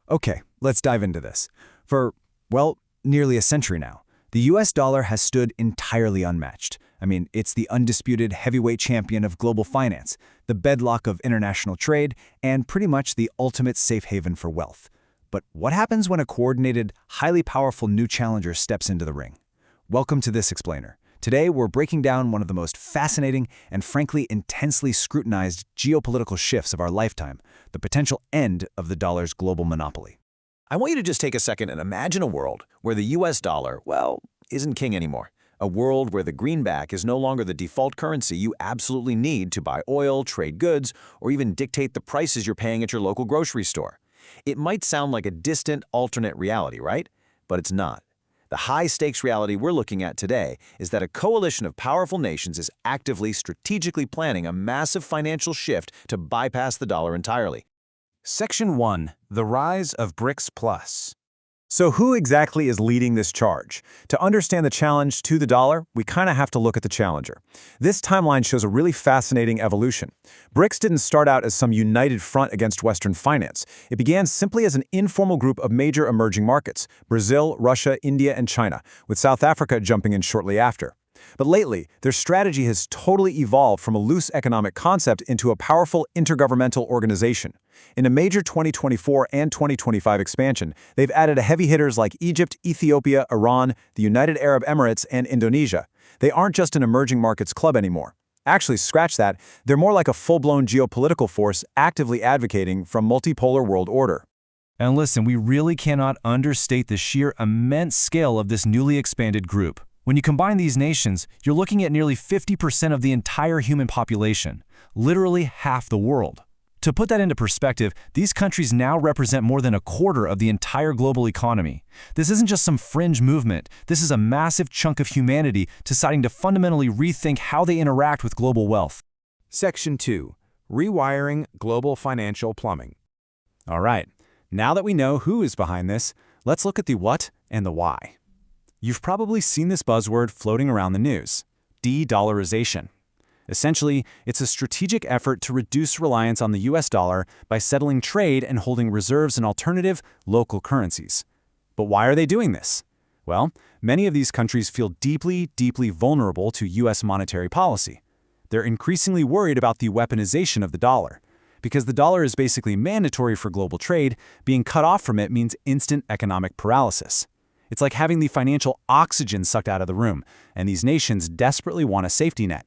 Okay, let's dive into this. For, well, nearly a century now, the US dollar has stood entirely unmatched. I mean, it's the undisputed heavyweight champion of global finance, the bedrock of international trade, and pretty much the ultimate safe haven for wealth. But what happens when a coordinated, highly powerful new challenger steps into the ring? Welcome to This Explainer. Today, we're breaking down one of the most fascinating and frankly intensely scrutinized geopolitical shifts of our lifetime, the potential end of the dollar's global monopoly. I want you to just take a second and imagine a world where the US dollar, well, isn't king anymore. A world where the greenback is no longer the default currency you absolutely need to buy oil, trade goods, or even dictate the prices you're paying at your local grocery store. It might sound like a distant, alternate reality, right? But it's not. The high-stakes reality we're looking at today is that a coalition of powerful nations is actively, strategically planning a massive financial shift to bypass the dollar entirely. Section 1. The Rise of BRICS Plus. So who exactly is leading this charge? To understand the challenge to the dollar, we kind of have to look at the challenger. This timeline shows a really fascinating evolution. BRICS didn't start out as some united front against Western finance. It began simply as an informal group of major emerging markets: Brazil, Russia, India, and China, with South Africa jumping in shortly after. But lately, their strategy has totally evolved from a loose economic concept into a powerful intergovernmental organization. In a major 2024 and 2025 expansion, they've added heavy hitters like Egypt, Ethiopia, Iran, the United Arab Emirates, and Indonesia. They aren't just an emerging markets club anymore. Actually, scratch that, they're more like a full-blown geopolitical force actively advocating for a multipolar world order. And listen, we really cannot understate the sheer immense scale of this newly expanded group. When you combine these nations, you're looking at nearly 50% of the entire human population, literally half the world. To put that into perspective, these countries now represent more than a quarter of the entire global economy. This isn't just some fringe movement. This is a massive chunk of humanity deciding to fundamentally rethink how they interact with global wealth. Section 2. Rewiring Global Financial Plumbing. All right, now that we know who is behind this, let's look at the what and the why. You've probably seen this buzzword floating around the news: de-dollarization. Essentially, it's a strategic effort to reduce reliance on the US dollar by settling trade and holding reserves in alternative, local currencies. But why are they doing this? Well, many of these countries feel deeply, deeply vulnerable to US monetary policy. They're increasingly worried about the weaponization of the dollar. Because the dollar is basically mandatory for global trade, being cut off from it means instant economic paralysis. It's like having the financial oxygen sucked out of the room, and these nations desperately want a safety net.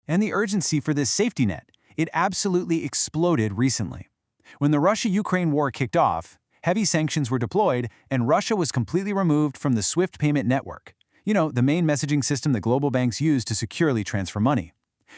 And the urgency for this safety net, it absolutely exploded recently. When the Russia-Ukraine war kicked off, heavy sanctions were deployed, and Russia was completely removed from the SWIFT payment network. You know, the main messaging system that global banks use to securely transfer money.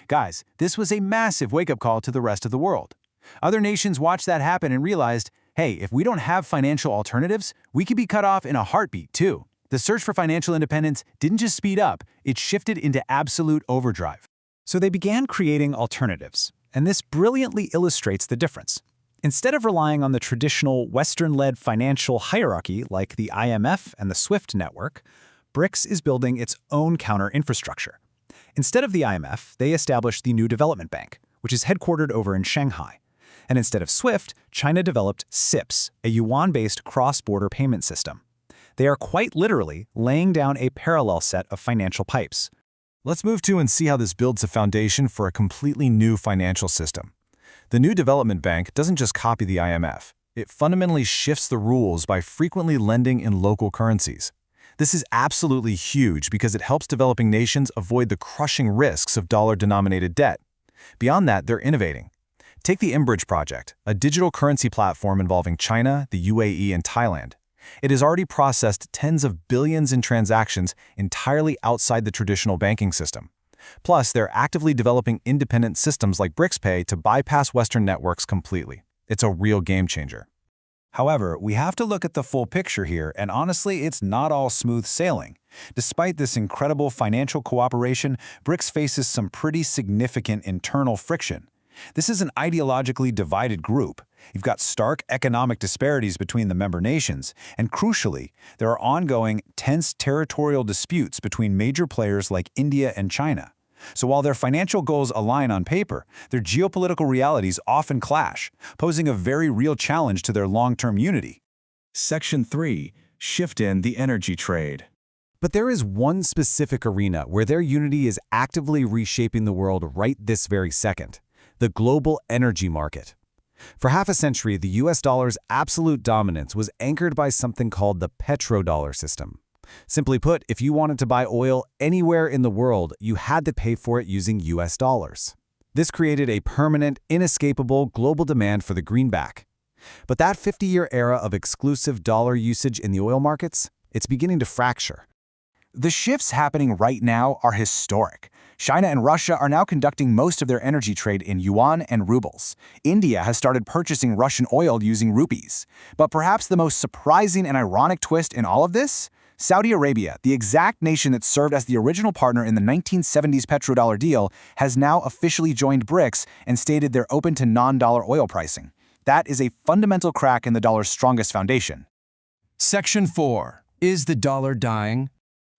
Guys, this was a massive wake-up call to the rest of the world. Other nations watched that happen and realized, hey, if we don't have financial alternatives, we could be cut off in a heartbeat, too. The search for financial independence didn't just speed up, it shifted into absolute overdrive. So they began creating alternatives, and this brilliantly illustrates the difference. Instead of relying on the traditional Western-led financial hierarchy like the IMF and the SWIFT network, BRICS is building its own counter-infrastructure. Instead of the IMF, they established the New Development Bank, which is headquartered over in Shanghai. And instead of SWIFT, China developed CIPS, a yuan-based cross-border payment system. They are quite literally laying down a parallel set of financial pipes. Let's move to and see how this builds a foundation for a completely new financial system. The New Development Bank doesn't just copy the IMF. It fundamentally shifts the rules by frequently lending in local currencies. This is absolutely huge because it helps developing nations avoid the crushing risks of dollar-denominated debt. Beyond that, they're innovating. Take the mBridge project, a digital currency platform involving China, the UAE, and Thailand. It has already processed tens of billions in transactions entirely outside the traditional banking system. Plus, they're actively developing independent systems like BRICS to bypass Western networks completely. It's a real game changer. However, we have to look at the full picture here, and honestly, it's not all smooth sailing. Despite this incredible financial cooperation, BRICS faces some pretty significant internal friction. This is an ideologically divided group. You've got stark economic disparities between the member nations, and crucially, there are ongoing, tense territorial disputes between major players like India and China. So while their financial goals align on paper, their geopolitical realities often clash, posing a very real challenge to their long-term unity. Section 3. Shift in the energy trade. But there is one specific arena where their unity is actively reshaping the world right this very second: the global energy market. For half a century, the US dollar's absolute dominance was anchored by something called the petrodollar system. Simply put, if you wanted to buy oil anywhere in the world, you had to pay for it using US dollars. This created a permanent, inescapable global demand for the greenback. But that 50-year era of exclusive dollar usage in the oil markets, it's beginning to fracture. The shifts happening right now are historic. China and Russia are now conducting most of their energy trade in yuan and rubles. India has started purchasing Russian oil using rupees. But perhaps the most surprising and ironic twist in all of this? Saudi Arabia, the exact nation that served as the original partner in the 1970s petrodollar deal, has now officially joined BRICS and stated they're open to non-dollar oil pricing. That is a fundamental crack in the dollar's strongest foundation. Section 4. Is the dollar dying?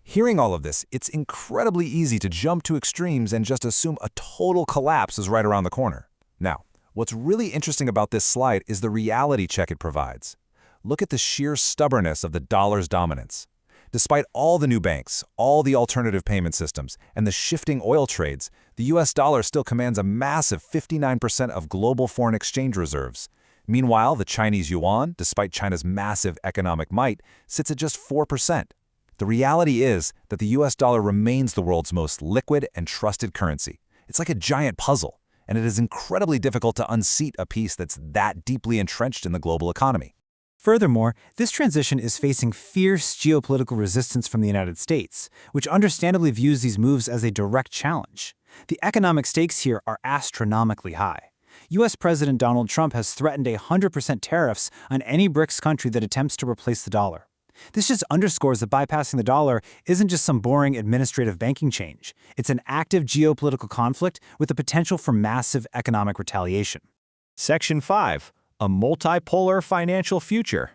Hearing all of this, it's incredibly easy to jump to extremes and just assume a total collapse is right around the corner. Now, what's really interesting about this slide is the reality check it provides. Look at the sheer stubbornness of the dollar's dominance. Despite all the new banks, all the alternative payment systems, and the shifting oil trades, the US dollar still commands a massive 59% of global foreign exchange reserves. Meanwhile, the Chinese yuan, despite China's massive economic might, sits at just 4%. The reality is that the US dollar remains the world's most liquid and trusted currency. It's like a giant puzzle, and it is incredibly difficult to unseat a piece that's that deeply entrenched in the global economy. Furthermore, this transition is facing fierce geopolitical resistance from the United States, which understandably views these moves as a direct challenge. The economic stakes here are astronomically high. U.S. President Donald Trump has threatened 100% tariffs on any BRICS country that attempts to replace the dollar. This just underscores that bypassing the dollar isn't just some boring administrative banking change. It's an active geopolitical conflict with the potential for massive economic retaliation. Section 5. A multipolar financial future.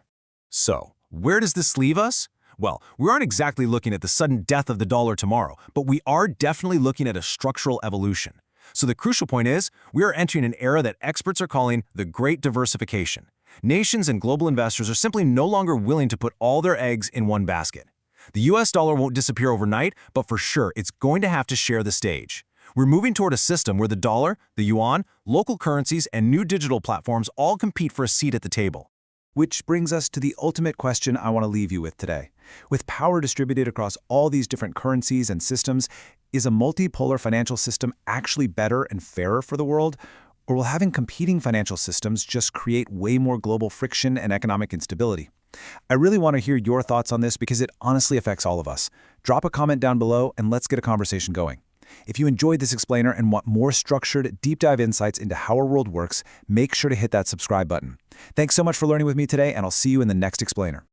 So, where does this leave us? Well, we aren't exactly looking at the sudden death of the dollar tomorrow, but we are definitely looking at a structural evolution. So the crucial point is, we are entering an era that experts are calling the Great Diversification. Nations and global investors are simply no longer willing to put all their eggs in one basket. The US dollar won't disappear overnight, but for sure it's going to have to share the stage. We're moving toward a system where the dollar, the yuan, local currencies, and new digital platforms all compete for a seat at the table. Which brings us to the ultimate question I want to leave you with today. With power distributed across all these different currencies and systems, is a multipolar financial system actually better and fairer for the world? Or will having competing financial systems just create way more global friction and economic instability? I really want to hear your thoughts on this because it honestly affects all of us. Drop a comment down below and let's get a conversation going. If you enjoyed this explainer and want more structured, deep dive insights into how our world works, make sure to hit that subscribe button. Thanks so much for learning with me today, and I'll see you in the next explainer.